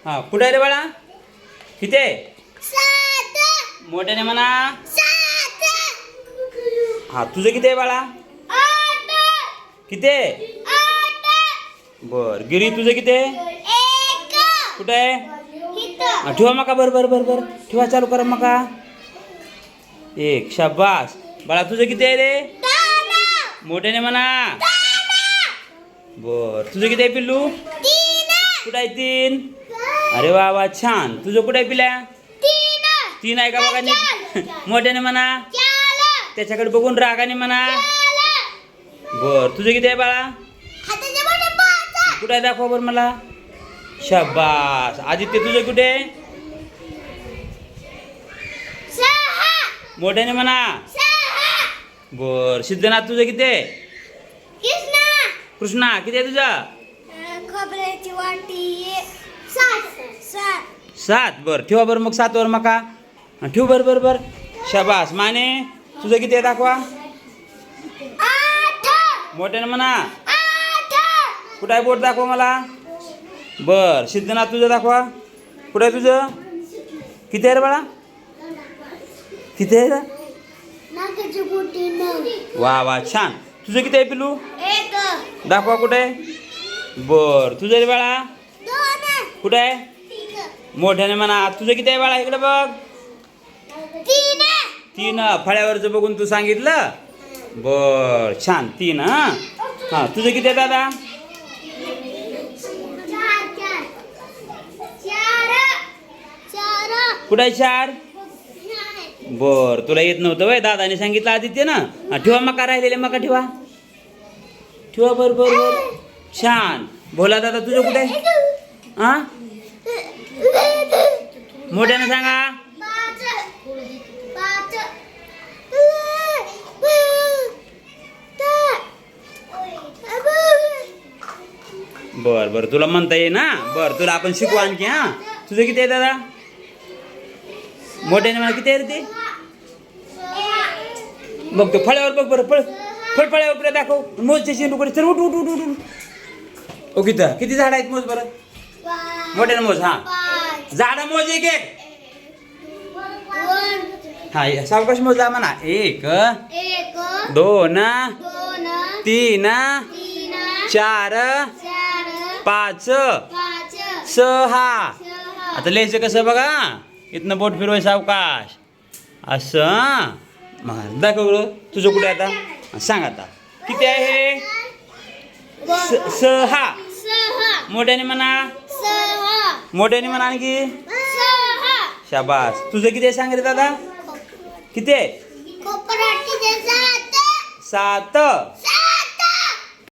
हा कुठे आहे रे बाळा? किती आहे? 7 मोठ्याने म्हणा. 7 हा तुझं किती आहे बाळा? 8 किती आहे? 8 बर गिरी तुझं किती आहे? 1 कुठे आहे? इथं ठेवा मका. बर ठेवा चालू करा मका. 1 शाबास. बाळा तुझं किती आहे रे? 12 मोठ्याने म्हणा. बर तुझं किती आहे पिल्लू? 3 कुठं आहे 3? अरे वा वा छान. तुझं कुठं आहे पिल्या? 3 आहे का बघा नीट. मोठ्याने म्हणा. 4 त्याच्याकडे बघून रागाने म्हणा. बर तुझं किती आहे बाळा? हाताच्या बोटात 5 कुठं आहे दाखवा बरं मला. शाबास. आदित्य तुझं कुठे आहे? 6 मोठ्याने म्हणा. 6 बर सिद्धनाथ तुझं किती आहे? कृष्णा कृष्णा किती आहे तुझा? खोबऱ्याची वाटी 7 7. बर ठेवा बरं मग 7 वर मका. ठेव बर शाबास. माने तुझं किती आहे दाखवा. 8 मोठ्याने म्हणा. 8 कुठं आहे बोट दाखवा मला. बर सिद्धनाथ तुझं दाखवा. कुठं आहे तुझं? किती आहे रे बाळा? किती आहे रे? नाकाची बोटी 9 वा वा छान. तुझं किती आहे पिलू? 1 दाखवा कुठे आहे. बर तुझं रे बाळा? 2 कुठे आहे? मोठ्याने म्हणा. तुझं किती आहे बाळा? इकडे बघ. 3 3 फळ्यावरचं बघून तू सांगितलं. बर छान 3. हा तुझं किती आहे दादा? 4 कुठे आहे 4? बर तुला येत नव्हतं वय. दादाने सांगितलं आदित्य ना. ठेवा मका. राहिलेले मका ठेवा. ठेवा बर छान. भोला दादा तुझं कुठे आहे? हा मोठ्याने सांगा. 5 बर तुला म्हणता ये ना. बर तुला आपण शिकू आणखी. हा तुझं किती आहे दादा? मोठ्याने म्हणा. किती आहे रे ते? बघ तो फळ्यावर बघ बरं. फळ्यावर पुढे दाखव. मोजचे शेंडूकडे चल. उठ. ओ किती झाड आहेत मोज बरं. मोठ्याने मोज. हा झाडं मोज. एक हा सावकाश मोजा म्हणा. 1 2 3 4 5 6. आता लिहायचं कसं बघा. इथनं बोट फिरवाय सावकाश असं. मग दाखव तुझं कुठे आता. सांग आता किती आहे? 6. मोठ्याने म्हणा. मोठ्याने म्हणा आणखी. शाबास. तुझं किती आहे सांग रे दादा. किती आहे? 7.